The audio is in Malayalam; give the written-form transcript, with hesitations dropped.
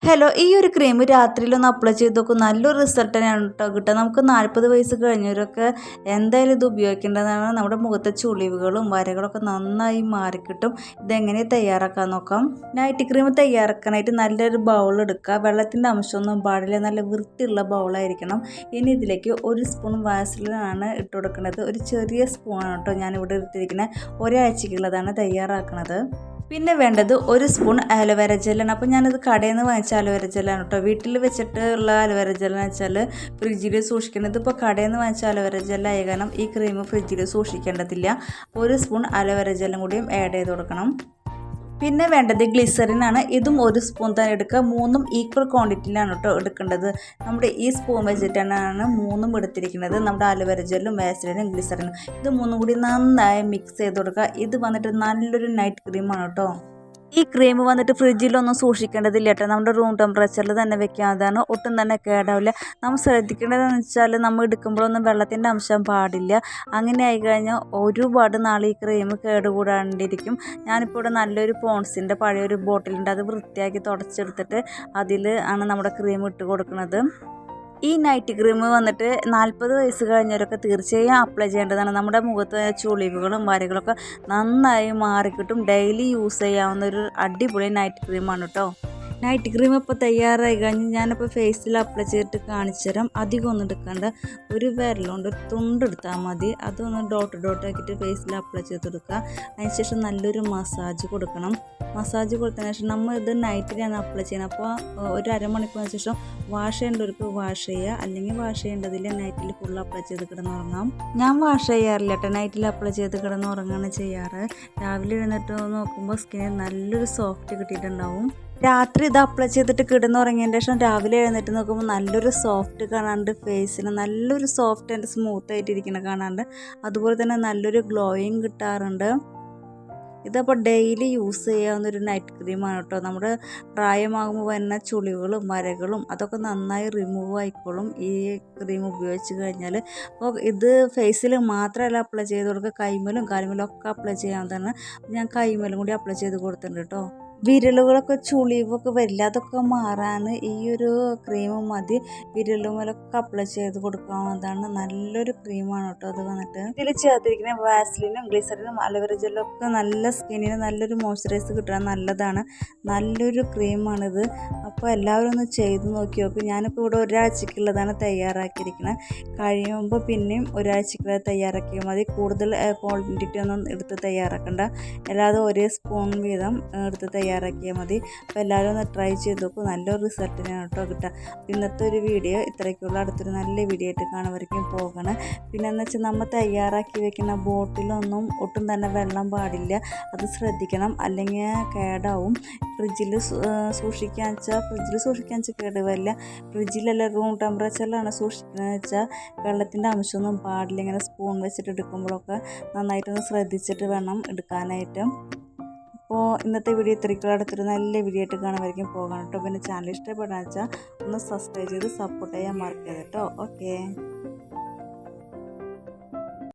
ഹലോ, ഈ ഒരു ക്രീം രാത്രിയിലൊന്ന് അപ്ലൈ ചെയ്ത് നോക്കും. നല്ലൊരു റിസൾട്ട് തന്നെയാണ് കേട്ടോ കിട്ടുക. നമുക്ക് 40 വയസ്സ് കഴിഞ്ഞവരൊക്കെ എന്തായാലും ഇത് ഉപയോഗിക്കേണ്ടതാണ്. നമ്മുടെ മുഖത്തെ ചുളിവുകളും വരകളൊക്കെ നന്നായി മാറിക്കിട്ടും. ഇതെങ്ങനെ തയ്യാറാക്കാൻ നോക്കാം. നൈറ്റ് ക്രീം തയ്യാറാക്കാനായിട്ട് നല്ലൊരു ബൗൾ എടുക്കുക. വെള്ളത്തിൻ്റെ അംശമൊന്നും പാടില്ല, നല്ല വൃത്തിയുള്ള ബൗളായിരിക്കണം. ഇനി ഇതിലേക്ക് 1 സ്പൂൺ വാസലിനാണ് ഇട്ട് കൊടുക്കുന്നത്. ഒരു ചെറിയ സ്പൂണാണ് കേട്ടോ ഞാനിവിടെ എടുത്തിരിക്കുന്നത്. ഒരാഴ്ചക്കുള്ളതാണ് തയ്യാറാക്കുന്നത്. പിന്നെ വേണ്ടത് 1 സ്പൂൺ ആലോവേര ജെല്ലാണ്. അപ്പോൾ ഞാനത് കടയിൽ നിന്ന് വാങ്ങിച്ച ആലോവേര ജെല്ലാണ് കേട്ടോ. വീട്ടിൽ വെച്ചിട്ടുള്ള ആലോവേര ജെല്ലെന്ന് വെച്ചാൽ ഫ്രിഡ്ജിൽ സൂക്ഷിക്കുന്നത്. ഇപ്പോൾ കടയിൽ നിന്ന് വാങ്ങിച്ച ആലോവേര ജെല്ലായ കാരണം ഈ ക്രീം ഫ്രിഡ്ജിൽ സൂക്ഷിക്കേണ്ടതില്ല. 1 സ്പൂൺ ആലോവേര ജെല്ലും കൂടിയും ആഡ് ചെയ്ത് കൊടുക്കണം. പിന്നെ വേണ്ടത് ഗ്ലിസറിനാണ്. ഇതും 1 സ്പൂൺ തന്നെ എടുക്കുക. 3ഉം ഈക്വൽ ക്വാണ്ടിറ്റിയിലാണ് കേട്ടോ എടുക്കേണ്ടത്. നമ്മുടെ ഈ സ്പൂൺ വെച്ചിട്ടാണ് 3ഉം എടുത്തിരിക്കുന്നത്. നമ്മുടെ ആലോവേര ജെല്ലും വാസലിനും ഗ്ലിസറിനും ഇത് 3ഉം കൂടി നന്നായി മിക്സ് ചെയ്ത് കൊടുക്കുക. ഇത് വന്നിട്ട് നല്ലൊരു നൈറ്റ് ക്രീമാണ് കേട്ടോ. ഈ ക്രീം വന്നിട്ട് ഫ്രിഡ്ജിലൊന്നും സൂക്ഷിക്കേണ്ടതില്ല കേട്ടോ. നമ്മുടെ റൂം ടെമ്പറേച്ചറിൽ തന്നെ വെക്കാതാണ്. ഒട്ടും തന്നെ കേടാവില്ല. നമ്മൾ ശ്രദ്ധിക്കേണ്ടതെന്ന് വെച്ചാൽ നമ്മൾ എടുക്കുമ്പോഴൊന്നും വെള്ളത്തിൻ്റെ അംശം പാടില്ല. അങ്ങനെ ആയി കഴിഞ്ഞാൽ ഒരുപാട് നാൾ ഈ ക്രീം കേടുകൂടാണ്ടിരിക്കും. ഞാനിപ്പോൾ ഇവിടെ നല്ലൊരു പോൺസിൻ്റെ പഴയൊരു ബോട്ടിലുണ്ട്. അത് വൃത്തിയാക്കി തുടച്ചെടുത്തിട്ട് അതിൽ ആണ് നമ്മുടെ ക്രീം ഇട്ട് കൊടുക്കുന്നത്. ഈ നൈറ്റ് ക്രീം വന്നിട്ട് 40 വയസ്സ് കഴിഞ്ഞവരൊക്കെ തീർച്ചയായും അപ്ലൈ ചെയ്യേണ്ടതാണ്. നമ്മുടെ മുഖത്ത് ചുളിവുകളും വരകളൊക്കെ നന്നായി മാറിക്കിട്ടും. ഡെയിലി യൂസ് ചെയ്യാവുന്ന ഒരു അടിപൊളി നൈറ്റ് ക്രീമാണ് കേട്ടോ. നൈറ്റ് ക്രീം ഇപ്പോൾ തയ്യാറായി കഴിഞ്ഞ് ഞാനിപ്പോൾ ഫേസിൽ അപ്ലൈ ചെയ്തിട്ട് കാണിച്ചു തരാം. അധികം ഒന്നും എടുക്കണ്ട. ഒരു വിരലുകൊണ്ട് ഒരു തുണ്ടെടുത്താൽ മതി. അതൊന്ന് ഡോട്ട് ആക്കിയിട്ട് ഫേസിൽ അപ്ലൈ ചെയ്ത് കൊടുക്കുക. അതിനുശേഷം നല്ലൊരു മസാജ് കൊടുക്കണം. മസാജ് കൊടുത്തതിന് ശേഷം നമ്മൾ ഇത് നൈറ്റിലാണ് അപ്ലൈ ചെയ്യുന്നത്. അപ്പോൾ ഒരു അരമണിക്കൂറിന് ശേഷം വാഷ് ചെയ്യേണ്ടവർക്ക് വാഷ് ചെയ്യുക, അല്ലെങ്കിൽ വാഷ് ചെയ്യേണ്ടതിൽ നൈറ്റിൽ ഫുൾ അപ്ലൈ ചെയ്ത് കിടന്നുറങ്ങാം. ഞാൻ വാഷ് ചെയ്യാറില്ല കേട്ടോ. നൈറ്റിൽ അപ്ലൈ ചെയ്ത് കിടന്നുറങ്ങാണ് ചെയ്യാറ്. രാവിലെ എഴുന്നേറ്റ് നോക്കുമ്പോൾ സ്കിന്നിന് നല്ലൊരു സോഫ്റ്റ് കിട്ടിയിട്ടുണ്ടാവും. രാത്രി ഇത് അപ്ലൈ ചെയ്തിട്ട് കിടന്നുറങ്ങിയതിന് ശേഷം രാവിലെ എഴുന്നേറ്റ് നോക്കുമ്പോൾ നല്ലൊരു സോഫ്റ്റ് കാണാണ്ട്, ഫേസിന് നല്ലൊരു സോഫ്റ്റ് ആൻഡ് സ്മൂത്ത് ആയിട്ടിരിക്കുന്ന കാണാണ്ട്. അതുപോലെ തന്നെ നല്ലൊരു ഗ്ലോയിങ് കിട്ടാറുണ്ട്. ഇതപ്പോൾ ഡെയിലി യൂസ് ചെയ്യാവുന്നൊരു നൈറ്റ് ക്രീമാണ് കേട്ടോ. നമ്മുടെ പ്രായമാകുമ്പോൾ വരുന്ന ചുളിവുകളും വരകളും അതൊക്കെ നന്നായി റിമൂവ് ആയിക്കോളും ഈ ക്രീം ഉപയോഗിച്ച് കഴിഞ്ഞാൽ. അപ്പോൾ ഇത് ഫേസിൽ മാത്രമല്ല അപ്ലൈ ചെയ്ത് കൊടുക്കുക, കൈമലും കാലുമലും ഒക്കെ അപ്ലൈ ചെയ്യാവുന്നതാണ്. ഞാൻ കൈമലും കൂടി അപ്ലൈ ചെയ്ത് കൊടുത്തിട്ടുണ്ട് കേട്ടോ. വിരലുകളൊക്കെ ചുളിവൊക്കെ വരില്ല, അതൊക്കെ മാറാൻ ഈ ഒരു ക്രീം മതി. വിരലുമലൊക്കെ അപ്ലൈ ചെയ്ത് കൊടുക്കാവുന്നതാണ്. നല്ലൊരു ക്രീമാണ് കേട്ടോ അത് വന്നിട്ട്. ഇതിൽ ചേർത്തിരിക്കുന്ന വാസലിനും ഗ്ലിസറിനും അലോവേര ജെല്ലും ഒക്കെ നല്ല സ്കിന്നിന് നല്ലൊരു മോയ്സ്ചറൈസ് കിട്ടാൻ നല്ലതാണ്. നല്ലൊരു ക്രീമാണിത്. അപ്പോൾ എല്ലാവരും ഒന്ന് ചെയ്ത് നോക്കി നോക്കും. ഞാനിപ്പോൾ ഇവിടെ ഒരാഴ്ചക്കുള്ളതാണ് തയ്യാറാക്കിയിരിക്കുന്നത്. കഴിയുമ്പോൾ പിന്നെയും ഒരാഴ്ചക്കുള്ളത് തയ്യാറാക്കിയാൽ മതി. കൂടുതൽ ക്വാണ്ടിറ്റി ഒന്നും എടുത്ത് തയ്യാറാക്കണ്ട. അല്ലാതെ ഒരേ സ്പൂൺ വീതം എടുത്ത് തയ്യാറാക്കിയാൽ മതി. അപ്പോൾ എല്ലാവരും ഒന്ന് ട്രൈ ചെയ്ത് നോക്കും. നല്ലൊരു റിസൾട്ടിനാണ് കേട്ടോ കിട്ടുക. ഇന്നത്തെ ഒരു വീഡിയോ ഇത്രയ്ക്കുള്ള. അടുത്തൊരു നല്ല വീഡിയോ ആയിട്ട് കാണുമായിരിക്കും പോകണം. പിന്നെ എന്ന് വെച്ചാൽ നമ്മൾ തയ്യാറാക്കി വെക്കുന്ന ബോട്ടിലൊന്നും ഒട്ടും തന്നെ വെള്ളം പാടില്ല. അത് ശ്രദ്ധിക്കണം, അല്ലെങ്കിൽ കേടാവും. ഫ്രിഡ്ജിൽ സൂക്ഷിക്കാൻ വെച്ചാൽ കേടുവരില്ല. ഫ്രിഡ്ജിലല്ല, റൂം ടെമ്പറേച്ചറിലാണ് സൂക്ഷിക്കുന്നത് വെച്ചാൽ വെള്ളത്തിൻ്റെ അംശമൊന്നും പാടില്ല. ഇങ്ങനെ സ്പൂൺ വെച്ചിട്ട് എടുക്കുമ്പോഴൊക്കെ നന്നായിട്ടൊന്ന് ശ്രദ്ധിച്ചിട്ട് വേണം എടുക്കാനായിട്ട്. അപ്പോൾ ഇന്നത്തെ വീഡിയോ ഇത്രയ്ക്കുള്ള. അടുത്തൊരു നല്ല വീഡിയോ ആയിട്ട് കാണുമായിരിക്കും പോകണം കേട്ടോ. പിന്നെ ചാനൽ ഇഷ്ടപ്പെടാന്ന് വെച്ചാൽ ഒന്ന് സബ്സ്ക്രൈബ് ചെയ്ത് സപ്പോർട്ട് ചെയ്യാൻ മറക്കരുത് കേട്ടോ. ഓക്കെ.